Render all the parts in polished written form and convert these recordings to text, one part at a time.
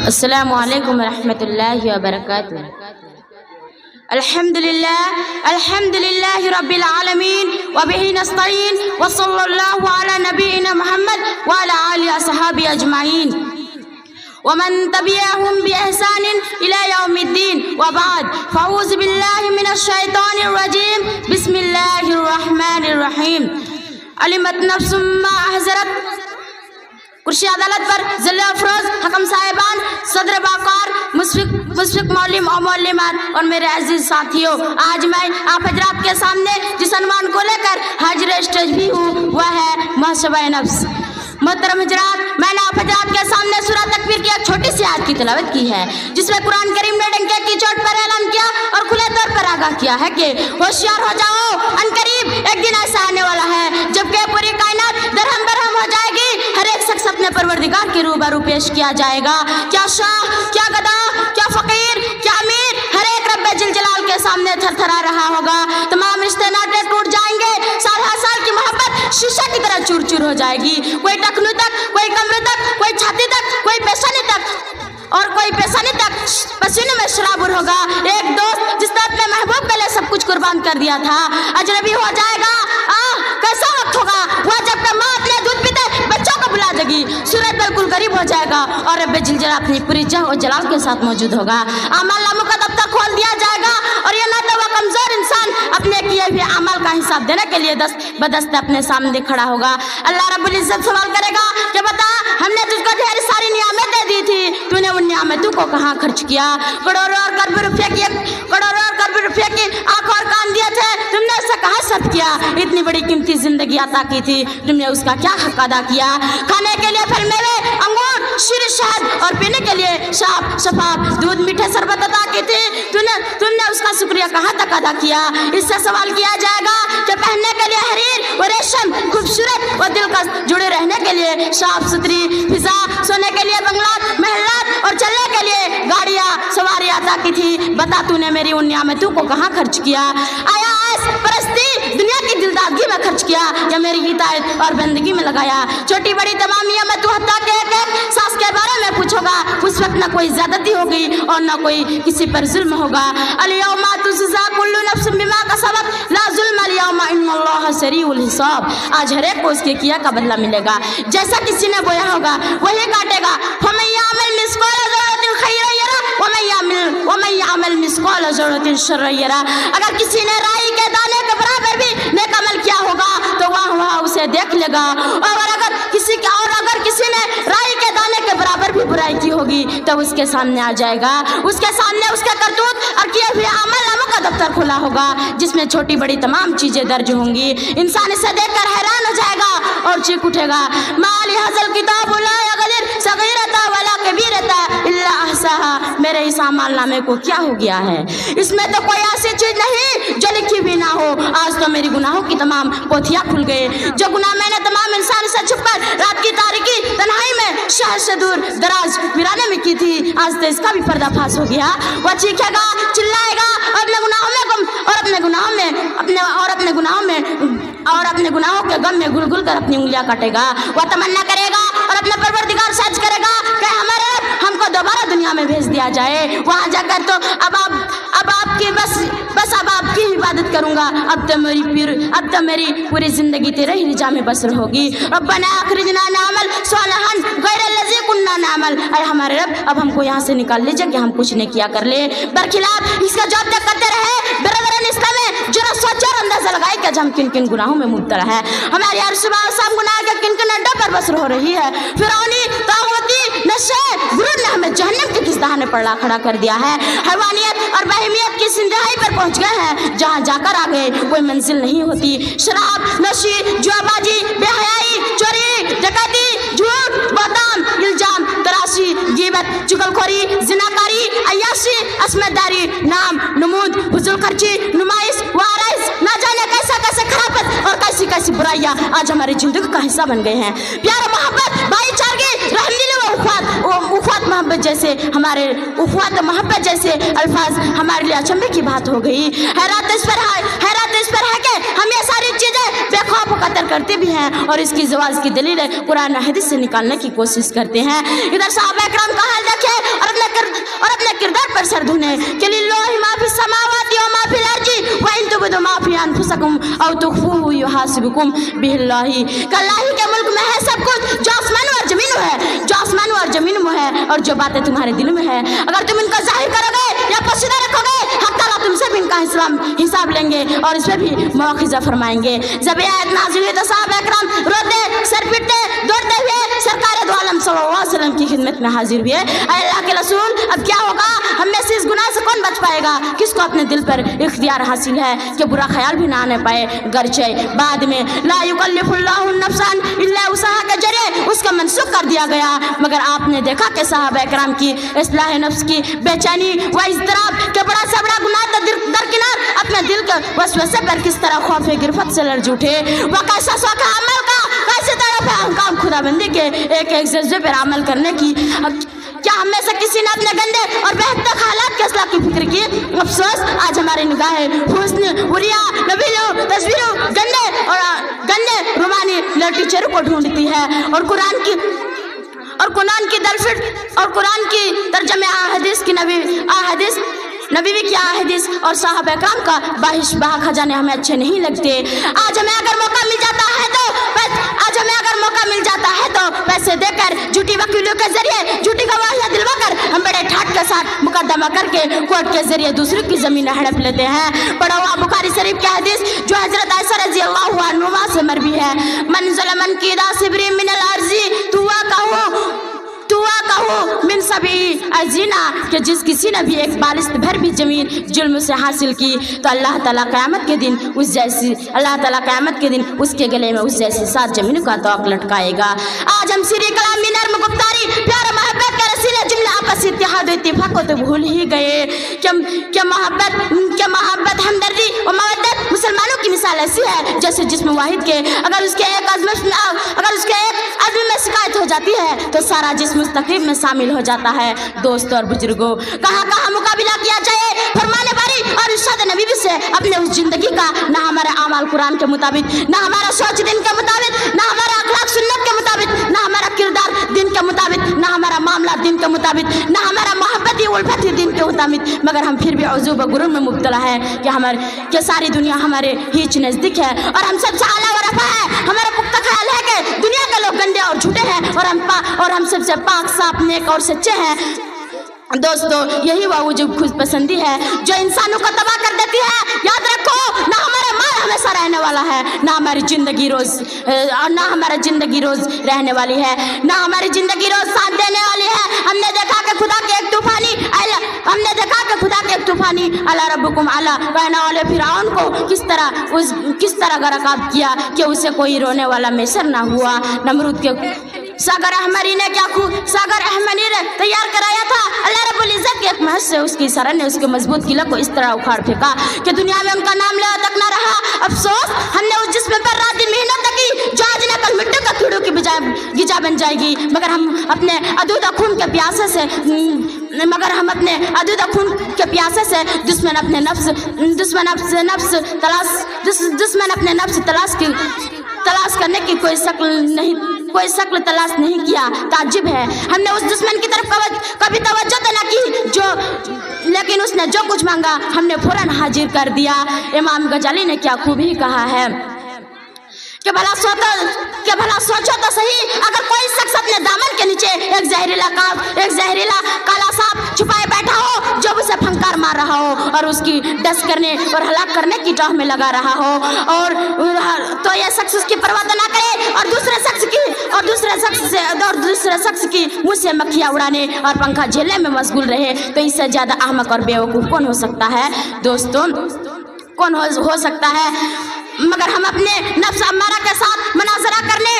السلام علیکم ورحمۃ اللہ وبرکاتہ۔ الحمد للہ رب العالمین وبہ نستعین وصلی اللہ علی نبینا محمد وعلی آلہ وصحبہ اجمعین ومن تبعهم بإحسان إلى يوم الدين وبعد فأعوذ بالله من الشيطان الرجيم بسم الله الرحمن الرحيم علمت نفس ما أحضرت۔ کرسی عدالت پر ضلع افروز حکم صاحبان، صدر باقار، مشفق معلم اور معلمات اور میرے عزیز ساتھیوں، آج میں آپ حضرات کے سامنے جس عنوان کو لے کر حاضر اسٹیج بھی ہوں وہ ہے محاسبہ نفس۔ محترم حضرات، میں نے آپ حضرات کے سامنے سورہ تکویر کی ایک چھوٹی سی آیت کی تلاوت کی ہے جس میں قرآن کریم نے ڈنکے کی چوٹ پر اعلان کیا اور کھلے طور پر آگاہ کیا ہے کہ ہوشیار ہو جاؤ، ان قریب ایک دن ایسا آنے والا ہے جبکہ پوری کائنات درہم برہم ہو جائے گی، ہر ایک شخص اپنے پروردگار کے روبرو پیش کیا جائے گا۔ کیا شاہ، کیا گدا، کیا فقیر، کیا امیر، ہر ایک رب جلال کے سامنے تھر تھرا رہا ہوگا۔ تمام رشتے ناطے ٹوٹ جائیں گے، سال ہر سال کی محبت شیشہ کی طرح چور چور ہو جائے گی، کوئی ٹخنوں تک، کوئی کمر تک، کوئی چھاتی تک، کوئی پیشانی تک اور کوئی پیشانی تک پسینے میں شرابور ہوگا۔ ایک دوست جس نے اپنے محبوب کے لیے سب کچھ قربان کر دیا تھا اجنبی ہو جائے گا۔ کیسا وقت ہوگا وہ جب کہ ماں اپنے دودھ پیتے بچوں کو بلا دے گی، سورج بالکل قریب ہو جائے گا اور رب جلال اپنی پوری جہ و جلال کے ساتھ موجود ہوگا۔ اعمال ناموں کا دفتر کھول دیا جائے گا اور یہ نہ تو وہ کمزور انسان اپنے کیے ہوئے اعمال کا حساب دینے کے لیے دست بدست اپنے سامنے کھڑا ہوگا۔ اللہ رب العزت سوال کرے گا کہ بتا، ہم نے تجھ کو ڈھیر ساری نعمتیں دی تھی، تو نے ان نعمتوں کو کہاں خرچ کیا؟ کروڑوں اور کروڑوں روپے کی آنکھ اور کان دیے تھے، تم نے اسے کہاں صرف کیا؟ اتنی بڑی قیمتی زندگی عطا کی تھی، تم نے اس کا کیا حق ادا کیا؟ کھانے کے لیے پھل میوے، انگور، شیر شہد اور پینے کے لیے شفاف دودھ میٹھے شربت عطا کی تھی، تم نے اس کا شکریہ کہاں تک ادا کیا؟ اس سے سوال کیا جائے گا کہ پہننے کے لیے حریر و ریشم، خوبصورت و دلکش جڑے رہنے کے لیے صاف ستھری فضا، سونے کے لیے بنگلات محلات اور چلنے کے لیے گاڑیاں سواری عطا کی تھی، بتا تو نے میری ان نعمتوں کو کہاں خرچ کیا؟ آیا ایس پرستی دنیا کی دلدادگی میں خرچ کیا یا میری اطاعت اور بندگی میں لگایا؟ چھوٹی بڑی تمام نعمتوں حتیٰ کہ ایک سانس کے بارے میں پوچھو گا، اس وقت نہ کوئی زیادتی ہوگی اور نہ کوئی کسی پر ظلم ہوگا۔ الیوم تجزی کل نفس بما کسبت لا ظلم الیوم ان اللہ سریع الحساب۔ آج ہر ایک کو اس کے کیا کا بدلہ ملے گا، جیسا کسی نے بویا ہوگا وہی کاٹے گا۔ فمن یعمل مثقال ذرۃ خیرا یرہ ومن یعمل مثقال ذرۃ شرا یرہ۔ اگر کسی نے رائی کے دانے کے برابر بھی نیک عمل کیا ہوگا تو وہاں اسے دیکھ لے گا، اور اگر کسی نے رائی کے دانے کے برابر بھی برائی کی ہوگی تو اس کے سامنے آ جائے گا، اس کے سامنے اس کے کرتوت اور کیے ہوئے عمل ناموں کا دفتر کھلا ہوگا جس میں چھوٹی بڑی تمام چیزیں درج ہوں گی۔ انسان اسے دیکھ کر حیران ہو جائے گا اور چیخ اٹھے گا، ما لہذا الکتاب لا یغادر صغیرۃ ولا کبیرۃ الا احصاها۔ میرے اس عمل نامے کو کیا ہو گیا ہے؟ اس میں تو کوئی ایسی چیز نہیں جو لکھی بھی نہ ہو۔ آج تو میری گناہوں کی تمام پوتھیاں کھل گئے، جو گناہ میں نے تمام انسان سے چھپ کر رات کی تاریکی تنہائی میں شہر سے دور دراز ویرانے میں کی تھی، آج تو اس کا بھی پردہ فاش ہو گیا۔ وہ چیخے گا، چلائے گا اور اپنے گناہوں کے غم میں گل گل کر اپنی انگلیاں کاٹے گا۔ وہ تمنا کرے گا اور اپنے پروردگار سے عرض کرے گا کہ ہمارے رب ہم کو دوبارہ دنیا میں بھیج دیا جائے، وہاں جا کر تو اب آپ کی عبادت کروں گا، اب تو میری پوری زندگی تیرے ہی رضا میں بسر ہوگی۔ ربنا اخرجنا نعمل صالحا غیر الذی کنا نعمل۔ اے ہمارے رب اب ہم کو یہاں سے نکال لیجیے کہ ہم کچھ نہیں کیا کر لے۔ برخلاف اس کا جواب تک کرتے رہے برادران اسلام میں جو نہ سوچا اور اندازہ لگائے کہ ہم کن کن گناہوں میں مبتلا ہے، ہماری ہر صبح شام گناہ کے کن کن اڈوں پر بسر ہو رہی ہے۔ فرعونی طاغوتی نشے غرور نے ہمیں جہنم کے کس دہانے پر لا کھڑا کر دیا ہے، حیوانیت اور بہیمیت کی انتہائی پر پہنچ گئے ہیں جہاں جا کر آگے کوئی منزل نہیں ہوتی۔ شراب نوشی، جوا بازی، بے حیائی، چوری، ڈکیتی، جھوٹ، بہتان، الزام، تراشی، غیبت، چغلخوری، زناکاری، عیاشی، عصمت داری، نام، نمود، فضول خرچی، نمائش، وارث، نہ جانے کیسا کیسے خرابت اور کیسی کیسی برائیاں آج ہماری زندگی کا حصہ بن گئے ہیں۔ پیار محبت، بھائی چارگی، رحم دلی و اخوات محبت جیسے الفاظ ہمارے لیے اچنبے کی بات ہو گئی۔ حیرت اس پر ہے کہ ہم یہ ساری چیزیں بے خوف قدر کرتے بھی ہیں اور اس کی زواج کی دلیل قرآن و حدیث سے نکالنے کی کوشش کرتے ہیں۔ ادھر صحابہ کرام کا حال دیکھیں اور पर सर धुने कि लिल्लाहि मा फिस समावाति व मा फिल अर्ज़ि व इन तुबदू मा फी अनफुसिकुम औ तुख्फूहु युहासिबुकुम बिहिल्लाहि। अल्लाह ही के मुल्क में है सब कुछ, जो आसमान और जमीन में है, जो आसमान और जमीन में है, और जो बातें तुम्हारे दिल में है। अगर तुम इनका जाहिर करोगे या पोशीदा रखोगे, हक ताला तुमसे भी इनका हिसाब लेंगे और इस पर भी मुआखिजा फरमाएंगे। जब ये आयत नाज़िल हुई तो सहाबा इकराम रोते, सर पीटते, दौड़ते हुए सरकार दो आलम सल्लल्लाहु अलैहि वसल्लम की खिदमत में हाजिर हुए। अल्लाह के रसूल, अब क्या होगा? हम में से इस गुनाह से कौन बच पाएगा? किसको अपने दिल पर इख्तियार हासिल है कि बुरा ख्याल भी ना आने पाए? गरचे बाद में ला युकल्लिफुल्लाहु नफ्सन इल्ला वुसअहा के जरिए उसका मनसूख कर दिया गया। मगर आपने देखा कि सहाबा इकराम की इस्लाह नफ्स की बेचैनी व इज़्तिराब के बड़ा से बड़ा गुनाह दरकिनार अपने दिल के वसवसे पर किस तरह खौफ गिरफ्त से लड़ उठे। वह कैसा शौक है अमल का, कैसे तरफ है काम खुदाबंदी के एक एक जज्बे पर अमल करने की। क्या हम में से किसी ने अपने गंदे और बेहतर हालात के असला की फिक्र की? अफसोस, आज हमारी निगाहें हुस्न, उरिया, नबीलों, तस्वीरों, गंदे रुमानी लटीचरों को ढूंढती है और कुरान की दरफिट और कुरान की तर्जमे नबी की अहादीस और साहबा इकराम का बाहिश बहा खजाने हमें अच्छे नहीं लगते। आज हमें अगर मौका मिल जाता है तो पैसे देकर, झूठी वकीलों के जरिए झूठी गवाहियां दिलवाकर हम बड़े ठाट के साथ मुकदमा करके कोर्ट के जरिए दूसरों की जमीन हड़प लेते हैं। पढ़ा हुआ बुखारी शरीफ की हदीस जो हजरत आयशा रज़ियल्लाहु अन्हा से मरवी है, मन ज़लमन कीदा सिबरी मिनल अर्ज़ी तुआ कहो मिन सभी अजीना, कि जिस किसी ने भी एक बालिस्त भर भी जमीन जुल्म से हासिल की तो अल्लाह ताला क़यामत के दिन उसके गले में उस जैसी 7 जमीनों का तोक लटकाएगा। आज हम सिरी कलामी नर्म गुफ्तारी प्यार मोहब्बत के रसीले जुमले आपस इत्तेहाद इत्तिफाक को तो भूल ही गए। क्या मोहब्बत हमदर्दी और मवद्दत मुसलमानों की मिसाल ऐसी है जैसे जिस्म वाहिद के अगर उसके एक अज़्म में शिकायत हो जाती है तो सारा जिस्म उस तकलीफ में शामिल हो जाता है। दोस्तों और बुजुर्गों, कहाँ मुकाबला किया जाए फरमाने बारी और इरशाद नबी से अपने उस जिंदगी का? ना हमारा अमाल कुरान के मुताबिक, ना हमारा सोच दिन के मुताबिक, ना हमारा अखलाक सुन्नत के मुताबिक, ना हमारा किरदार दिन के मुताबिक, ना हमारा मामला दिन के मुताबिक, ना हमारा मोहब्बत उल्फत दिन के मुताबिक, मगर हम फिर भी अज़ूब गुरूर में मुब्तला है कि सारी दुनिया हमारे हिच नज़दीक है और हम सबसे आला व रफ़ा है। हमारा पुख्ता ख्याल है कि दुनिया के लोग गंदे और झूठे हैं और हम सबसे पाक साफ नेक और सच्चे हैं। दोस्तों, यही वह वजूब खुद पसंदी है जो इंसानों को तबाह कर देती है। याद रखो, ना हमारा माल हमेशा रहने वाला है, ना हमारी जिंदगी रोज रहने वाली है, ना हमारी जिंदगी रोज साथ देने वाली है। हमने देखा कि खुदा के एक तूफानी अला रब्बुकुम आला कहने वाले फिरौन को किस तरह गरकाब किया कि उसे कोई रोने वाला मैसर ना हुआ। नमरूद के सागर अहमरी ने तैयार कराया था। अल्लाह रब्बुल इज्जत के एक महज से उसकी सरन ने उसके मजबूत किला को इस तरह उखाड़ फेंका कि दुनिया में उनका नाम ले तक न रहा। अफसोस, हमने उस जिस्म पर रात दिन मेहनत की जो आज न कल मिट्टी का कीड़ों की गिजा बन जाएगी। मगर हम अपने अदूदा खून के प्यासे से दुश्मन अपने नफ्स तलाश करने की कोई शक्ल तलाश नहीं किया। ताज्जुब है, हमने उस दुश्मन की तरफ कभी तवज्जो तो न की, लेकिन उसने जो कुछ मांगा हमने फौरन हाजिर कर दिया। इमाम गजाली ने क्या खूबी कहा है कि भला सोचो तो सही, अगर कोई शख्स अपने दामन के नीचे एक जहरीला काला सांप छुपाए बैठा हो जो उसे फंकार मार रहा हो और उसकी डस करने और हलाक करने की टाह में लगा रहा हो, और तो यह शख्स उसकी परवाह ना करे और दूसरे शख्स की मुंह से मक्खियाँ उड़ाने और पंखा झेलने में मशगूल रहे, तो इससे ज्यादा अहमक और बेवकूफ कौन हो सकता है? दोस्तों, कौन हो सकता है? मगर हम अपने नफ्स अम्मारा के साथ मनाजरा करने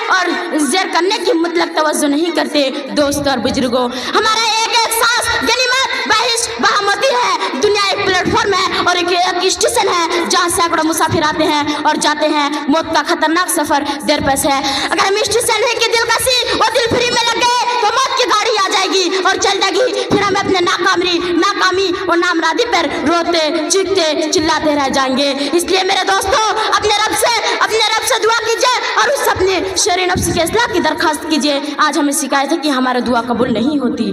और ज़ेर करने की मुतलक तवज्जो नहीं करते। दोस्तों और बुजुर्गों, हमारा एक सांस गनीमत बहिश बहामती है। दुनिया एक प्लेटफॉर्म है और एक स्टेशन है जहाँ सैकड़ों मुसाफिर आते हैं और जाते हैं। मौत का खतरनाक सफर देर पेश है। अगर हम स्टेशन है कि दिलकशी और दिल फ्री में लग गए तो मौत की गाड़ी आ जाएगी और चल जाएगी। फिर हम अपने नाकामी और नामरादी पर रोते चीखते चिल्लाते रह जाएंगे। इसलिए मेरे दोस्तों, अपने रब से दुआ कीजिए और उस अपने अपने शेर नफ्स के इस्लाह की दरख्वास्त कीजिए। आज हमें शिकायत है कि हमारा दुआ कबूल नहीं होती।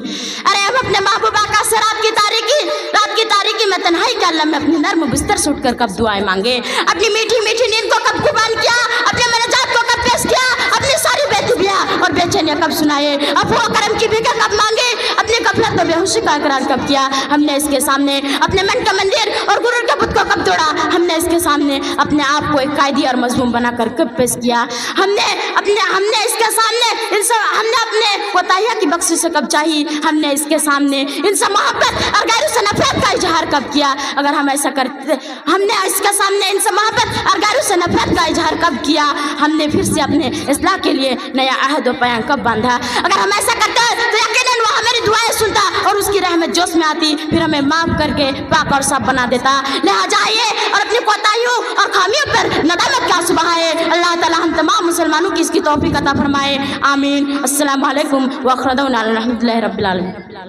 अरे हम अपने महबूबा का से रात की तारीकी में तन्हाई के अल्लाह में अपने नर्म बिस्तर से उठकर कब दुआएं मांगे, अपनी मीठी मीठी नींद को कब कुर्बान किया, अपने मनाजात को कब पेश किया, अपनी सारी बेतुबिया और बेचैनियां कब सुनाए, अफवाह करम की भीख कब मांगे, अपनी गफलत और बेहोशी का इकरार कब किया। हमने इसके सामने अपने मन का मंदिर और गुरूर के बुत को कब तोड़ा। हमने इसके सामने अपने आप को एक कायदी और मजलूम बनाकर कब पेश किया। हमने इसके सामने हमने अपने कोताहिया की बख्शिश से कब चाही। हमने इसके सामने इनसे मोहब्बत और गैरों से नफरत का इजहार कब किया। अगर हम ऐसा करते, हमने इसके सामने इनसे मोहब्बत और गैरों से नफरत का इजहार कब किया। हमने फिर से अपने इस्लाह के लिए नया अहद और पैगाम कब बांधा। अगर हम ऐसा करते तो यकीनन वो हमारी दुआएं सुनता और उसकी रहमत जोश में आती, फिर हमें माफ करके पाक और साफ बना देता। लिहाजा आइए और अपनी कोताहियों और खामियों पर नदामत का आंसू बहाए। अल्लाह ताला हम तमाम मुसलमानों की इसकी तौफीक अता फरमाए। आमीन। अस्सलामु अलैकुम व अखरदौना अलहम्दुलिल्लाहि रब्बिल आलमीन।